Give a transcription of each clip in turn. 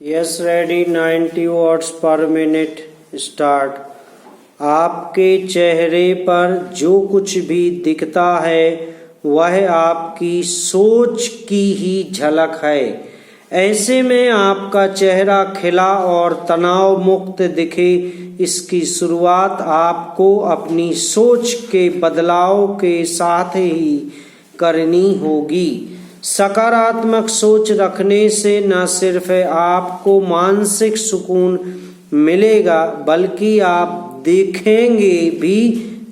Yes ready 90 watts पर minute start. आपके चेहरे पर जो कुछ भी दिखता है वह आपकी सोच की ही झलक है। ऐसे में आपका चेहरा खिला और तनाव मुक्त दिखे, इसकी शुरुआत आपको अपनी सोच के बदलाव के साथ ही करनी होगी। सकारात्मक सोच रखने से न सिर्फ आपको मानसिक सुकून मिलेगा बल्कि आप दिखेंगे भी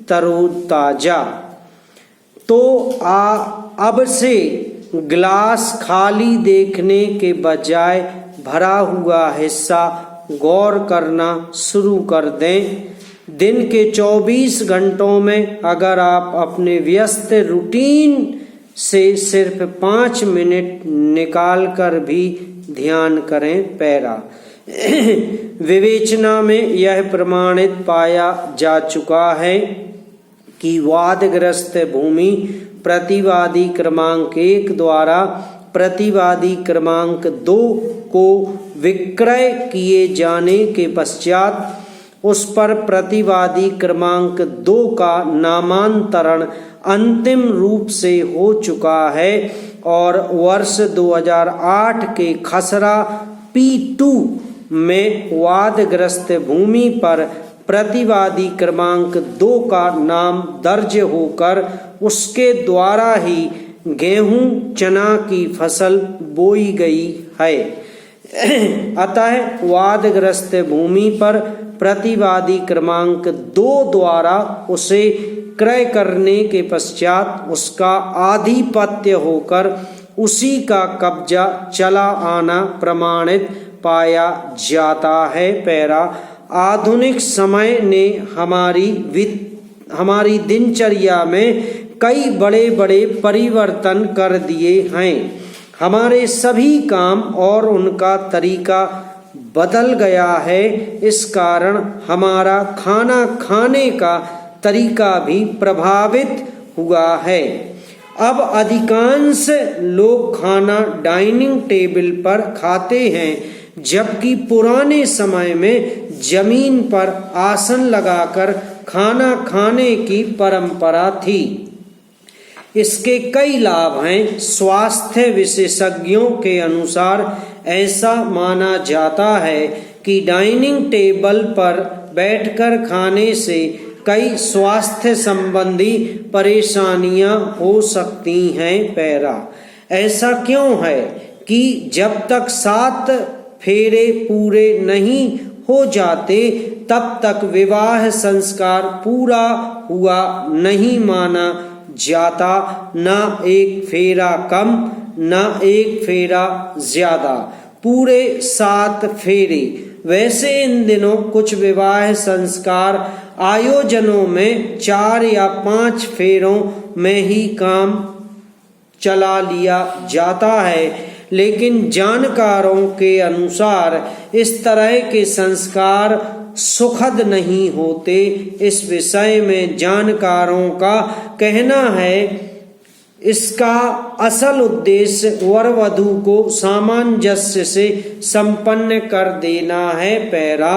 तरोताजा। तो अब से गिलास खाली देखने के बजाय भरा हुआ हिस्सा गौर करना शुरू कर दें। दिन के 24 घंटों में अगर आप अपने व्यस्त रूटीन से सिर्फ 5 मिनट निकाल कर भी ध्यान करें। पैरा विवेचना में यह प्रमाणित पाया जा चुका है कि वादग्रस्त भूमि प्रतिवादी क्रमांक 1 द्वारा प्रतिवादी क्रमांक 2 को विक्रय किए जाने के पश्चात उस पर प्रतिवादी क्रमांक 2 का नामांतरण अंतिम रूप से हो चुका है और वर्ष 2008 के खसरा P2 में वादग्रस्त भूमि पर प्रतिवादी क्रमांक 2 का नाम दर्ज होकर उसके द्वारा ही गेहूं चना की फसल बोई गई है। अतः वादग्रस्त भूमि पर प्रतिवादी क्रमांक 2 द्वारा उसे क्रय करने के पश्चात उसका आधिपत्य होकर उसी का कब्जा चला आना प्रमाणित पाया जाता है। पैरा आधुनिक समय ने हमारी दिनचर्या में कई बड़े बड़े परिवर्तन कर दिए हैं। हमारे सभी काम और उनका तरीका बदल गया है। इस कारण हमारा खाना खाने का तरीका भी प्रभावित हुआ है। अब अधिकांश लोग खाना डाइनिंग टेबल पर खाते हैं, जबकि पुराने समय में जमीन पर आसन लगाकर खाना खाने की परंपरा थी। इसके कई लाभ हैं। स्वास्थ्य विशेषज्ञों के अनुसार ऐसा माना जाता है कि डाइनिंग टेबल पर बैठकर खाने से कई स्वास्थ्य संबंधी परेशानियां हो सकती हैं। पैरा ऐसा क्यों है कि जब तक 7 फेरे पूरे नहीं हो जाते तब तक विवाह संस्कार पूरा हुआ नहीं माना जाता। न एक फेरा कम न एक फेरा ज्यादा, पूरे 7 फेरे। वैसे इन दिनों कुछ विवाह संस्कार आयोजनों में 4 या 5 फेरों में ही काम चला लिया जाता है, लेकिन जानकारों के अनुसार इस तरह के संस्कार सुखद नहीं होते। इस विषय में जानकारों का कहना है इसका असल उद्देश्य वर वधू को सामंजस्य से संपन्न कर देना है। पैरा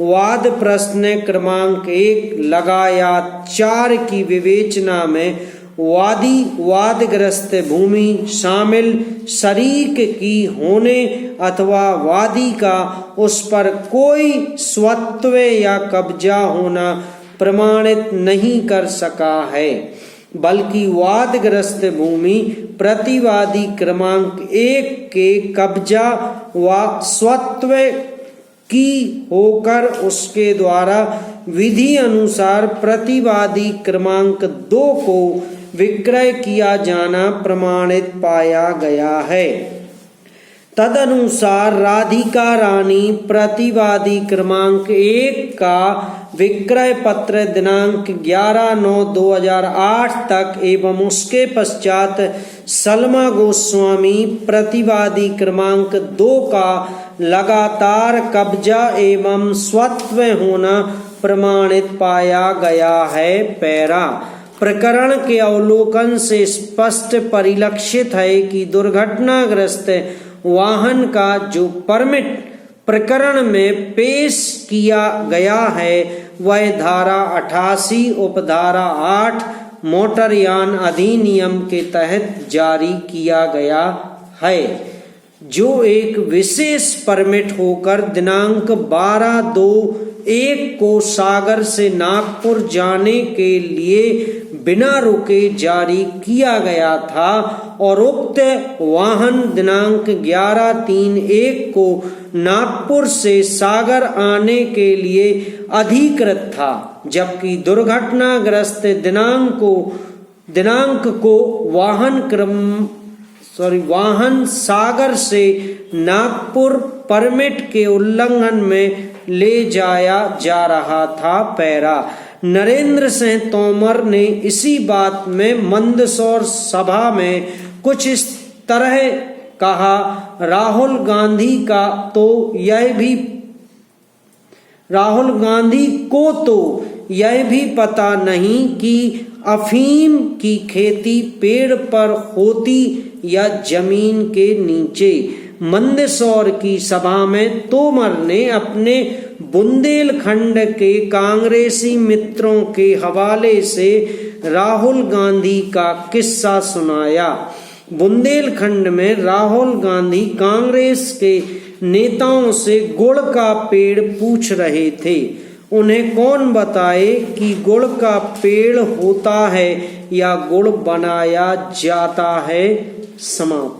वाद प्रश्न क्रमांक 1 लगाया 4 की विवेचना में वादी वादग्रस्त भूमि शामिल शरीक की होने अथवा वादी का उस पर कोई स्वत्व या कब्जा होना प्रमाणित नहीं कर सका है, बल्कि वादग्रस्त भूमि प्रतिवादी क्रमांक 1 के कब्जा व स्वत्व की होकर उसके द्वारा विधि अनुसार प्रतिवादी क्रमांक 2 को विक्रय किया जाना प्रमाणित पाया गया है। तदनुसार राधिका रानी प्रतिवादी क्रमांक 1 का विक्रय पत्र दिनांक 11/9/2008 तक एवं उसके पश्चात सलमा गोस्वामी प्रतिवादी क्रमांक 2 का लगातार कब्जा एवं स्वत्व होना प्रमाणित पाया गया है। पैरा प्रकरण के अवलोकन से स्पष्ट परिलक्षित है कि दुर्घटनाग्रस्त वाहन का जो परमिट प्रकरण में पेश किया गया है वह धारा 88 उपधारा 8 मोटरयान अधिनियम के तहत जारी किया गया है, जो एक विशेष परमिट होकर दिनांक 12/2/1 को सागर से नागपुर जाने के लिए बिना रुके जारी किया गया था और उक्त वाहन दिनांक 11/3/1 को नागपुर से सागर आने के लिए अधिकृत था, जबकि दुर्घटनाग्रस्त दिनांक को वाहन सागर से नागपुर परमिट के उल्लंघन में ले जाया जा रहा था। पैरा नरेंद्र सिंह तोमर ने इसी बात में मंदसौर सभा में कुछ इस तरह कहा, राहुल गांधी को तो यह भी पता नहीं कि अफीम की खेती पेड़ पर होती या जमीन के नीचे। मंदसौर की सभा में तोमर ने अपने बुंदेलखंड के कांग्रेसी मित्रों के हवाले से राहुल गांधी का किस्सा सुनाया। बुंदेलखंड में राहुल गांधी कांग्रेस के नेताओं से गुड़ का पेड़ पूछ रहे थे। उन्हें कौन बताए कि गुड़ का पेड़ होता है या गुड़ बनाया जाता है। समाप्त।